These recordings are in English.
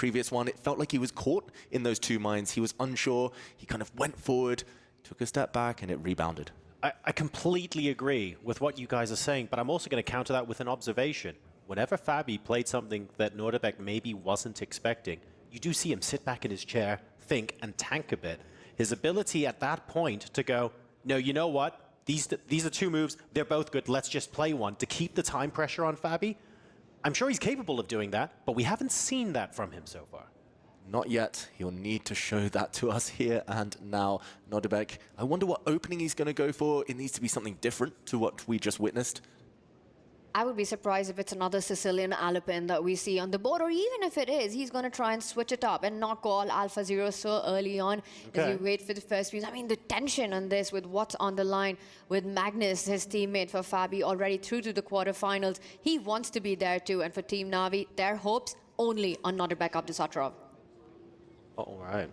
previous one, it felt like he was caught in those two minds. He was unsure. He kind of went forward, took a step back, and it rebounded. I completely agree with what you guys are saying, but I'm also going to counter that with an observation. Whenever Fabi played something that Nodirbek maybe wasn't expecting, you do see him sit back in his chair, think, and tank a bit. His ability at that point to go, no, you know what? These are two moves. They're both good. Let's just play one. To keep the time pressure on Fabi, I'm sure he's capable of doing that, but we haven't seen that from him so far. Not yet. He'll need to show that to us here and now. Nodirbek, I wonder what opening he's going to go for. It needs to be something different to what we just witnessed. I would be surprised if it's another Sicilian Alpin that we see on the board, or even if it is, he's going to try and switch it up and not go all Alpha Zero so early on as you wait for the first piece. I mean, the tension on this with what's on the line with Magnus, his teammate for Fabi, already through to the quarterfinals. He wants to be there too, and for Team Na'Vi, their hopes only on Nodirbek Abdusatrov. All right.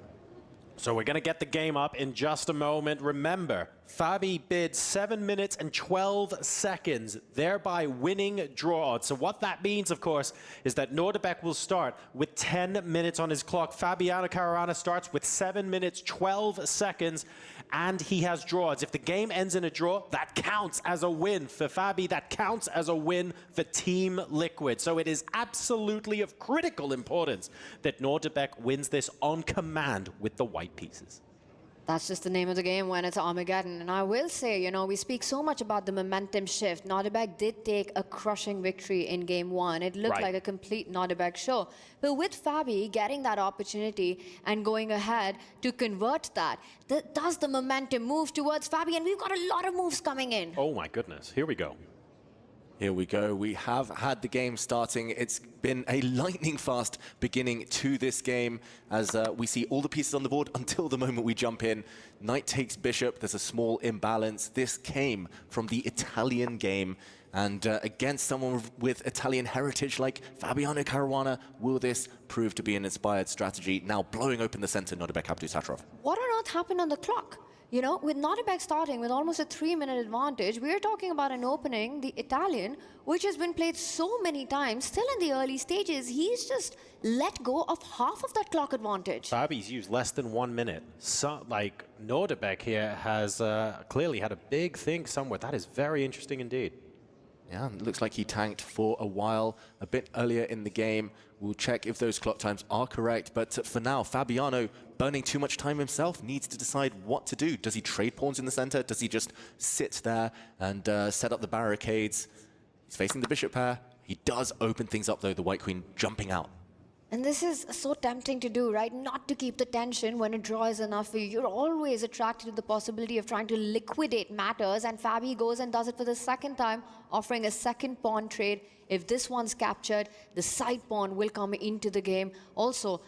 So we're going to get the game up in just a moment. Remember, Fabi bid 7 minutes and 12 seconds, thereby winning draw odds. So what that means, of course, is that Nodirbek will start with 10 minutes on his clock. Fabiano Caruana starts with 7 minutes, 12 seconds, and he has draw odds. If the game ends in a draw, that counts as a win for Fabi. That counts as a win for Team Liquid. So it is absolutely of critical importance that Nodirbek wins this on command with the white pieces. That's just the name of the game when it's Armageddon. And I will say, you know, we speak so much about the momentum shift. Nodirbek did take a crushing victory in game one. It looked like a complete Nodirbek show. But with Fabi getting that opportunity and going ahead to convert that, does the momentum move towards Fabi? And we've got a lot of moves coming in. Oh my goodness, here we go. Here we go. We have had the game starting. It's been a lightning fast beginning to this game as we see all the pieces on the board until the moment we jump in. Knight takes bishop. There's a small imbalance. This came from the Italian game. And against someone with Italian heritage like Fabiano Caruana, will this prove to be an inspired strategy? Now blowing open the center, Nodirbek Abdusatrov. What on earth happened on the clock? You know, with Nodirbek starting with almost a 3-minute advantage, we're talking about an opening, the Italian, which has been played so many times, still in the early stages. He's just let go of half of that clock advantage. Fabi's used less than 1 minute. So, like, Nodirbek here has clearly had a big thing somewhere. That is very interesting indeed. Yeah, it looks like he tanked for a while, a bit earlier in the game. We'll check if those clock times are correct, but for now, Fabiano, burning too much time himself, needs to decide what to do. Does he trade pawns in the center? Does he just sit there and set up the barricades? He's facing the bishop pair. He does open things up, though, the white queen jumping out. And this is so tempting to do, right? Not to keep the tension when a draw is enough for you. You're always attracted to the possibility of trying to liquidate matters, and Fabi goes and does it for the second time, offering a second pawn trade. If this one's captured, the side pawn will come into the game, also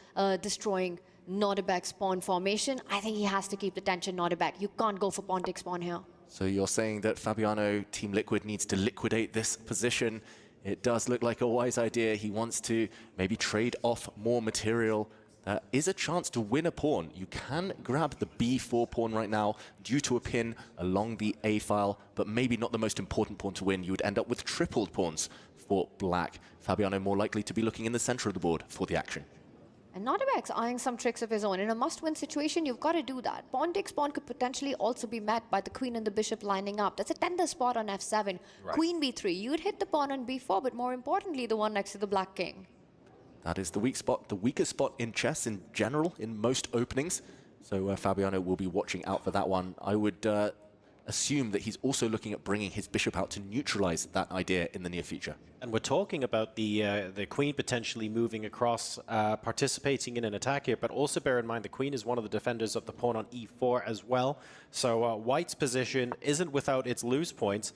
destroying Nodirbek's pawn formation. I think he has to keep the tension, Nodirbek. You can't go for pawn takes pawn here. So you're saying that Fabiano, Team Liquid, needs to liquidate this position. It does look like a wise idea. He wants to maybe trade off more material. There is a chance to win a pawn. You can grab the b4 pawn right now due to a pin along the a file, but maybe not the most important pawn to win. You would end up with tripled pawns for black. Fabiano more likely to be looking in the center of the board for the action. And Nodirbek's eyeing some tricks of his own. In a must-win situation, you've got to do that. Pawn takes pawn could potentially also be met by the queen and the bishop lining up. That's a tender spot on f7. Right. Queen b3. You'd hit the pawn on b4, but more importantly, the one next to the black king. That is the weak spot, the weakest spot in chess in general, in most openings. So Fabiano will be watching out for that one. I would assume that he's also looking at bringing his bishop out to neutralize that idea in the near future. And we're talking about the queen potentially moving across, participating in an attack here, but also bear in mind the queen is one of the defenders of the pawn on e4 as well. So white's position isn't without its loose points.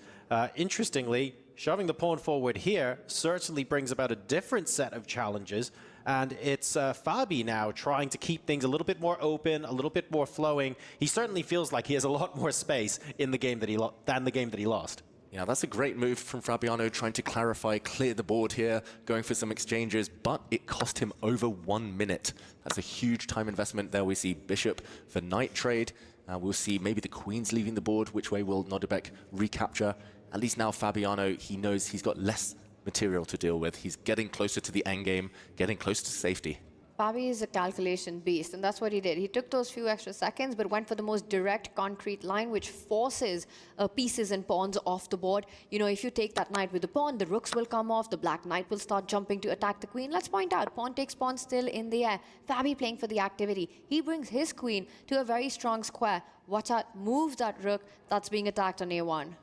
Interestingly, shoving the pawn forward here certainly brings about a different set of challenges. And it's Fabi now trying to keep things a little bit more open, a little bit more flowing. He certainly feels like he has a lot more space in the game than the game that he lost. Yeah, that's a great move from Fabiano, trying to clarify, clear the board here, going for some exchanges, but it cost him over 1 minute. That's a huge time investment. There we see bishop for knight trade. We'll see maybe the queen's leaving the board. Which way will Nodirbek recapture? At least now Fabiano, he knows he's got less material to deal with. He's getting closer to the endgame, getting close to safety. Fabi is a calculation beast, and that's what he did. He took those few extra seconds, but went for the most direct, concrete line, which forces pieces and pawns off the board. You know, if you take that knight with the pawn, the rooks will come off, the black knight will start jumping to attack the queen. Let's point out, pawn takes pawn still in the air. Fabi playing for the activity. He brings his queen to a very strong square. Watch out, moves that rook that's being attacked on A1.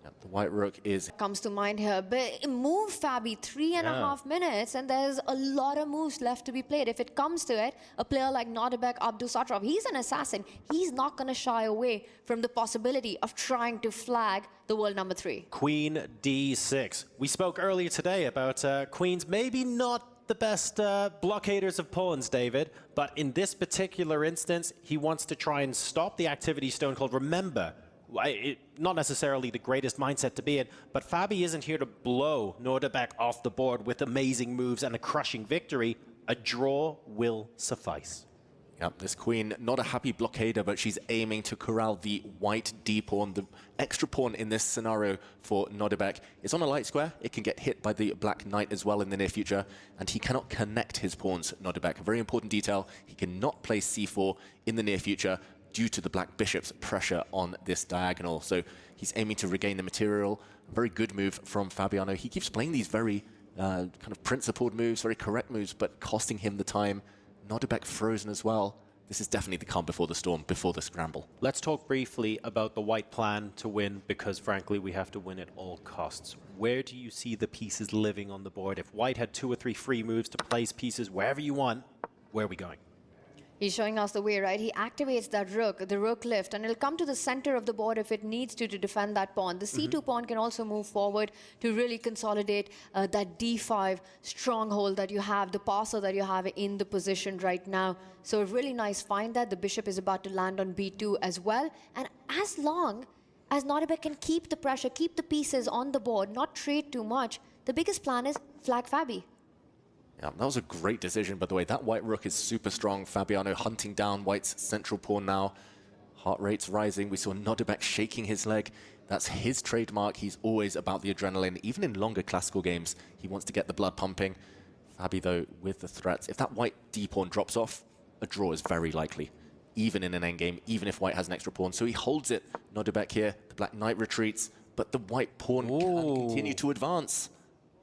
Yep, the white rook is... Comes to mind here, but move Fabi 3.5 minutes, and there's a lot of moves left to be played. If it comes to it, a player like Nodirbek, Abdusattorov, he's an assassin. He's not going to shy away from the possibility of trying to flag the world number 3. Queen D6. We spoke earlier today about queens maybe not the best blockaders of pawns, David, but in this particular instance, he wants to try and stop the activity stone cold. Remember, not necessarily the greatest mindset to be in, but Fabi isn't here to blow Nodirbek off the board with amazing moves and a crushing victory. A draw will suffice. Yep, this queen, not a happy blockader, but she's aiming to corral the white d-pawn, the extra pawn in this scenario for Nodirbek. It's on a light square. It can get hit by the black knight as well in the near future, and he cannot connect his pawns, Nodirbek. A very important detail, he cannot play c4 in the near future due to the black bishop's pressure on this diagonal. So he's aiming to regain the material. A very good move from Fabiano. He keeps playing these very kind of principled moves, very correct moves, but costing him the time. Nodirbek frozen as well. This is definitely the calm before the storm, before the scramble. Let's talk briefly about the white plan to win, because frankly, we have to win at all costs. Where do you see the pieces living on the board? If white had 2 or 3 free moves to place pieces wherever you want, where are we going? He's showing us the way, right? He activates that rook, the rook lift, and it'll come to the center of the board if it needs to defend that pawn. The c2 pawn can also move forward to really consolidate that d5 stronghold that you have, the passer that you have in the position right now. So a really nice find that. The bishop is about to land on b2 as well. And as long as Nodirbek can keep the pressure, keep the pieces on the board, not trade too much, the biggest plan is flag Fabi. Yeah, that was a great decision, by the way. That white rook is super strong. Fabiano hunting down white's central pawn now. Heart rate's rising. We saw Nodirbek shaking his leg. That's his trademark. He's always about the adrenaline. Even in longer classical games, he wants to get the blood pumping. Fabi, though, with the threats. If that white d-pawn drops off, a draw is very likely, even in an endgame, even if white has an extra pawn. So he holds it. Nodirbek here. The black knight retreats, but the white pawn can continue to advance.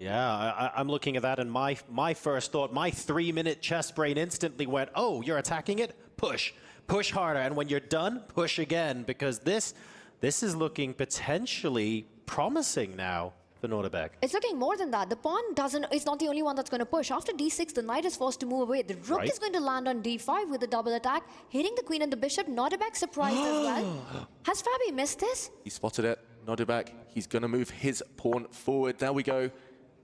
Yeah, I'm looking at that, and my first thought, my 3-minute chess brain instantly went, oh, you're attacking it? Push. Push harder. And when you're done, push again, because this is looking potentially promising now for Nodirbek. It's looking more than that. The pawn it's not the only one that's going to push. After d6, the knight is forced to move away. The rook is going to land on d5 with a double attack, hitting the queen and the bishop. Nodirbek surprised as well. Has Fabi missed this? He spotted it. Nodirbek, he's going to move his pawn forward. There we go.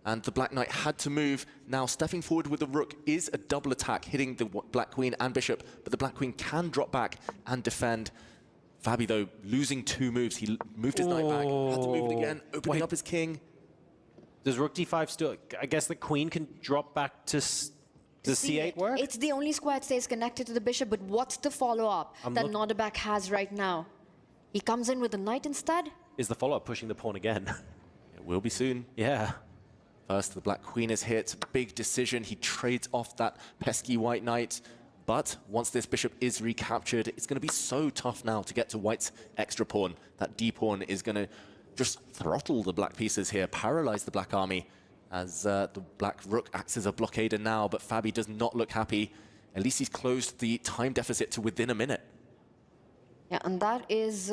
And the black knight had to move. Now, stepping forward with the rook is a double attack, hitting the black queen and bishop, but the black queen can drop back and defend. Fabi, though, losing 2 moves. He moved his knight back, had to move it again, opening up his king. Does rook d5 still... I guess the queen can drop back to... Does c8 work? It's the only square that stays connected to the bishop, but what's the follow-up that Nodirbek has right now? He comes in with the knight instead? Is the follow-up pushing the pawn again? It will be soon. Yeah. First, the black queen is hit. Big decision. He trades off that pesky white knight. But once this bishop is recaptured, it's going to be so tough now to get to white's extra pawn. That d-pawn is going to just throttle the black pieces here, paralyze the black army, as the black rook acts as a blockader now. But Fabi does not look happy. At least he's closed the time deficit to within a minute. Yeah, and that is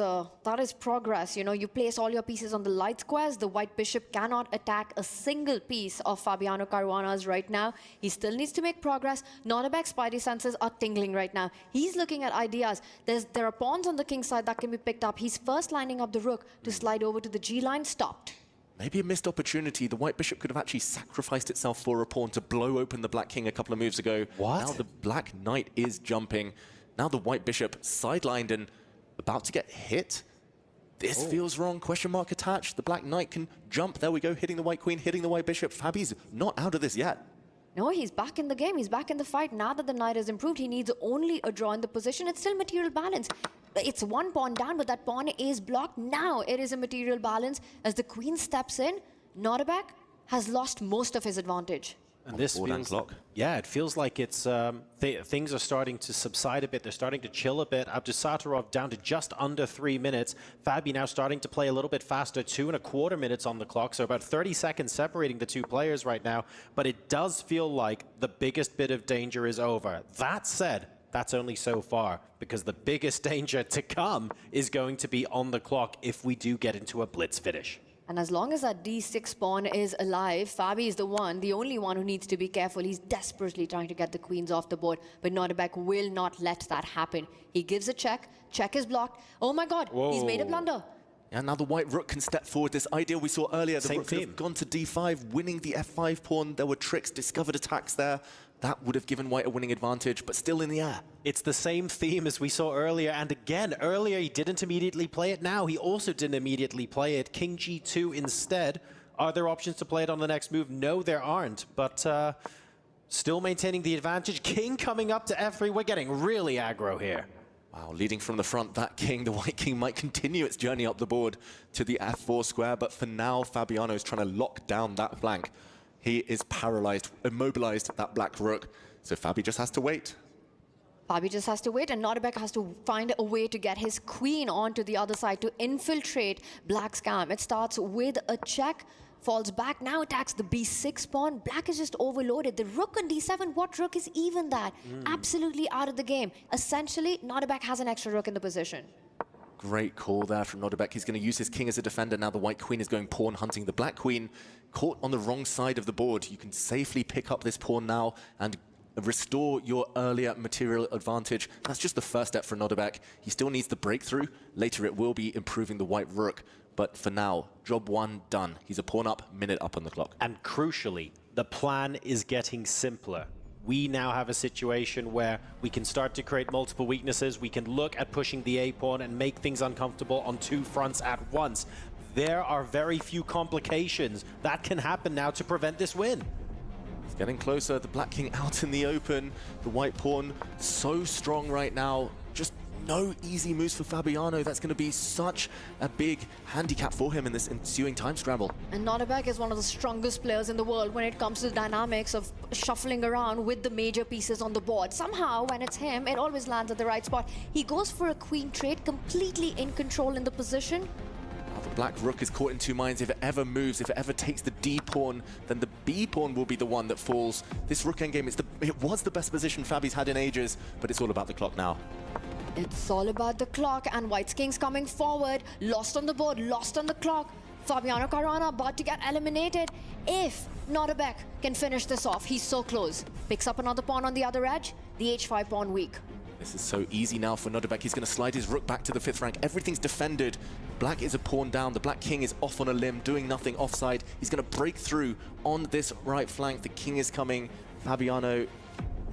progress. You know, you place all your pieces on the light squares. The white bishop cannot attack a single piece of Fabiano Caruana's right now. He still needs to make progress. Nodirbek's spidey senses are tingling right now. He's looking at ideas. There are pawns on the king side that can be picked up. He's first lining up the rook to slide over to the G line. Stopped. Maybe a missed opportunity. The white bishop could have actually sacrificed itself for a pawn to blow open the black king a couple of moves ago. What? Now the black knight is jumping. Now the white bishop sidelined and about to get hit. This feels wrong. Question mark attached. The black knight can jump. There we go. Hitting the white queen, hitting the white bishop. Fabi's not out of this yet. No, he's back in the game. He's back in the fight. Now that the knight has improved, he needs only a draw in the position. It's still material balance. It's 1 pawn down, but that pawn is blocked. Now it is a material balance. As the queen steps in, Nodirbek has lost most of his advantage. And this board and feels, clock. yeah, it feels like it's things are starting to subside a bit. They're starting to chill a bit. Abdusattorov down to just under 3 minutes. Fabi now starting to play a little bit faster, 2.25 minutes on the clock, so about 30 seconds separating the two players right now. But it does feel like the biggest bit of danger is over. That said, that's only so far, because the biggest danger to come is going to be on the clock if we do get into a blitz finish. And as long as that D6 pawn is alive, Fabi is the only one who needs to be careful. He's desperately trying to get the queens off the board, but Nodirbek will not let that happen. He gives a check is blocked. Oh my God, he's made a blunder. And now the white rook can step forward. This idea we saw earlier, the rook could have gone to D5, winning the F5 pawn. There were tricks, discovered attacks there. That would have given white a winning advantage, but still in the air. It's the same theme as we saw earlier, and again, earlier he didn't immediately play it. Now he also didn't immediately play it. King G2 instead. Are there options to play it on the next move? No, there aren't, but still maintaining the advantage. King coming up to F3. We're getting really aggro here. Wow, leading from the front, that king, the white king, might continue its journey up the board to the F4 square, but for now, Fabiano is trying to lock down that flank. He is paralyzed, immobilized that black rook, so Fabi just has to wait. Fabi just has to wait, and Nodirbek has to find a way to get his queen onto the other side to infiltrate Black's camp. It starts with a check, falls back, now attacks the B6 pawn. Black is just overloaded. The rook on D7, what rook is even that? Absolutely out of the game. Essentially, Nodirbek has an extra rook in the position. Great call there from Nodirbek. He's going to use his king as a defender. Now the white queen is going pawn hunting. The black queen caught on the wrong side of the board. You can safely pick up this pawn now and restore your earlier material advantage. That's just the first step for Nodirbek. He still needs the breakthrough. Later it will be improving the white rook. But for now, job one done. He's a pawn up, minute up on the clock. And crucially, the plan is getting simpler. We now have a situation where we can start to create multiple weaknesses. We can look at pushing the A pawn and make things uncomfortable on two fronts at once. There are very few complications that can happen now to prevent this win. It's getting closer. The black king out in the open. The white pawn so strong right now. Just no easy moves for Fabiano. That's going to be such a big handicap for him in this ensuing time scramble. And Nodirbek is one of the strongest players in the world when it comes to the dynamics of shuffling around with the major pieces on the board. Somehow, when it's him, it always lands at the right spot. He goes for a queen trade, completely in control in the position. Now the black rook is caught in two minds. If it ever moves, if it ever takes the D pawn, then the B pawn will be the one that falls. This rook endgame, it was the best position Fabi's had in ages, but it's all about the clock now. It's all about the clock, and White's king's coming forward. Lost on the board, lost on the clock. Fabiano Caruana about to get eliminated. If Nodirbek can finish this off, he's so close. Picks up another pawn on the other edge. The H5 pawn weak. This is so easy now for Nodirbek. He's going to slide his rook back to the 5th rank. Everything's defended. Black is a pawn down. The black king is off on a limb, doing nothing offside. He's going to break through on this right flank. The king is coming. Fabiano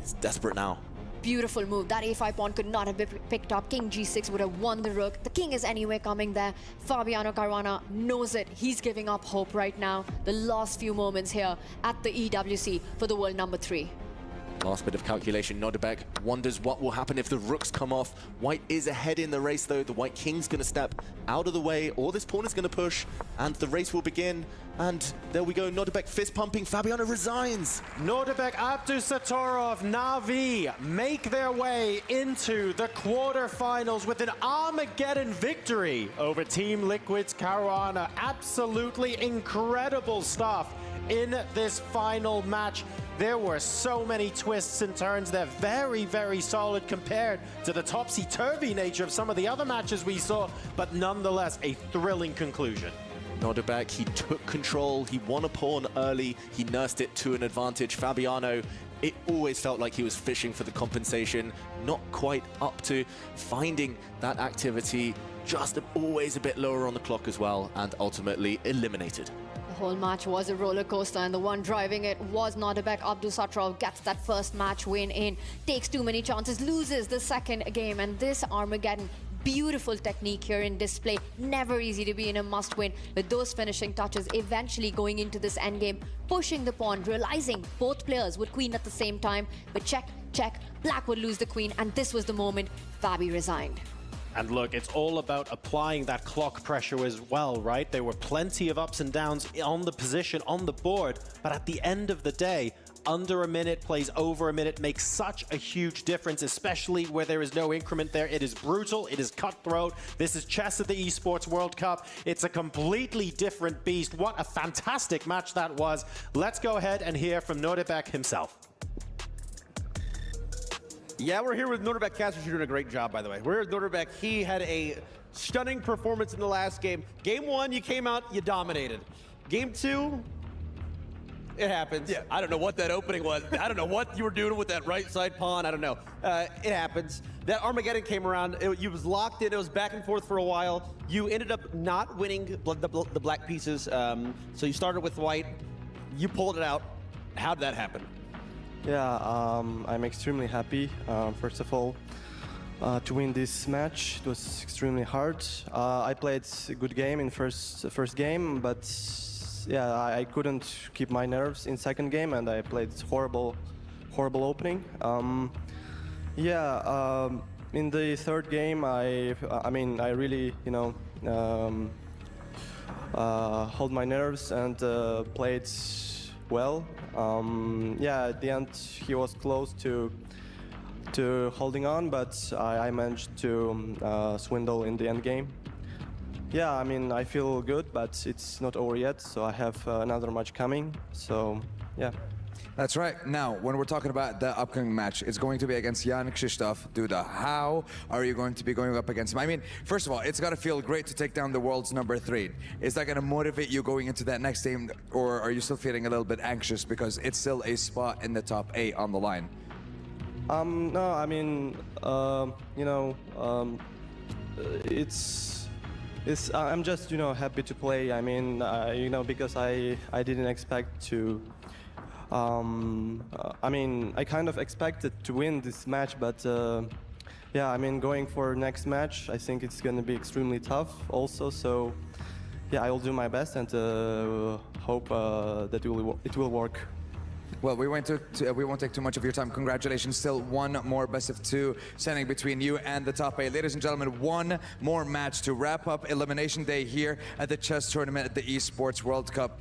is desperate now. Beautiful move. That A5 pawn could not have been picked up. King G6 would have won the rook. The king is anyway coming there. Fabiano Caruana knows it. He's giving up hope right now. The last few moments here at the EWC for the world number 3. Last bit of calculation. Nodirbek wonders what will happen if the rooks come off. White is ahead in the race, though. The white king's going to step out of the way, or this pawn is going to push, and the race will begin. And there we go. Nodirbek fist pumping. Fabiano resigns. Nodirbek, Abdusattorov, Navi make their way into the quarterfinals with an Armageddon victory over Team Liquid's Caruana. Absolutely incredible stuff in this final match. There were so many twists and turns. They're very, very solid compared to the topsy-turvy nature of some of the other matches we saw, but nonetheless, a thrilling conclusion. Nodirbek, he took control. He won a pawn early. He nursed it to an advantage. Fabiano, it always felt like he was fishing for the compensation, not quite up to finding that activity, just always a bit lower on the clock as well, and ultimately eliminated. The whole match was a roller coaster, and the one driving it was Nodirbek. Abdusattorov gets that first match win in, takes too many chances, loses the second game, and this Armageddon, beautiful technique here in display. Never easy to be in a must-win, with those finishing touches eventually going into this endgame, pushing the pawn, realizing both players would queen at the same time, but check, Black would lose the queen, and this was the moment Fabi resigned. And look, it's all about applying that clock pressure as well, right? There were plenty of ups and downs on the position, on the board, but at the end of the day, under a minute, plays over a minute, makes such a huge difference, especially where there is no increment there. It is brutal, it is cutthroat. This is chess at the Esports World Cup. It's a completely different beast. What a fantastic match that was. Let's go ahead and hear from Nodirbek himself. Yeah, we're here with Nodirbek. Casters, you're doing a great job, by the way. We're here with Nodirbek. He had a stunning performance in the last game. Game 1, you came out, you dominated. Game 2, it happens. Yeah, I don't know what that opening was. I don't know what you were doing with that right side pawn. I don't know. It happens. That Armageddon came around. You was locked in. It was back and forth for a while. You ended up not winning the black pieces. So you started with white. You pulled it out. How'd that happen? Yeah, I'm extremely happy, first of all, to win this match. It was extremely hard. I played a good game in first game, but yeah, I couldn't keep my nerves in second game, and I played horrible opening. Yeah, in the third game, I really, hold my nerves and played well. Yeah, at the end he was close to holding on, but I managed to swindle in the end game. Yeah, I mean, I feel good, but it's not over yet, so I have another match coming, so yeah. That's right. Now, when we're talking about the upcoming match, it's going to be against Jan Krzysztof Duda. How are you going to be going up against him? I mean, first of all, it's got to feel great to take down the world's #3. Is that going to motivate you going into that next game, or are you still feeling a little bit anxious because it's still a spot in the top 8 on the line? No, I mean, I'm just, happy to play. I mean, because I didn't expect to. I mean, I kind of expected to win this match, but yeah, I mean, going for next match, I think it's going to be extremely tough also. So yeah, I will do my best and hope that it will work. Well, we won't take too much of your time. Congratulations. Still one more best of 2 standing between you and the top 8. Ladies and gentlemen, one more match to wrap up Elimination Day here at the chess tournament at the Esports World Cup.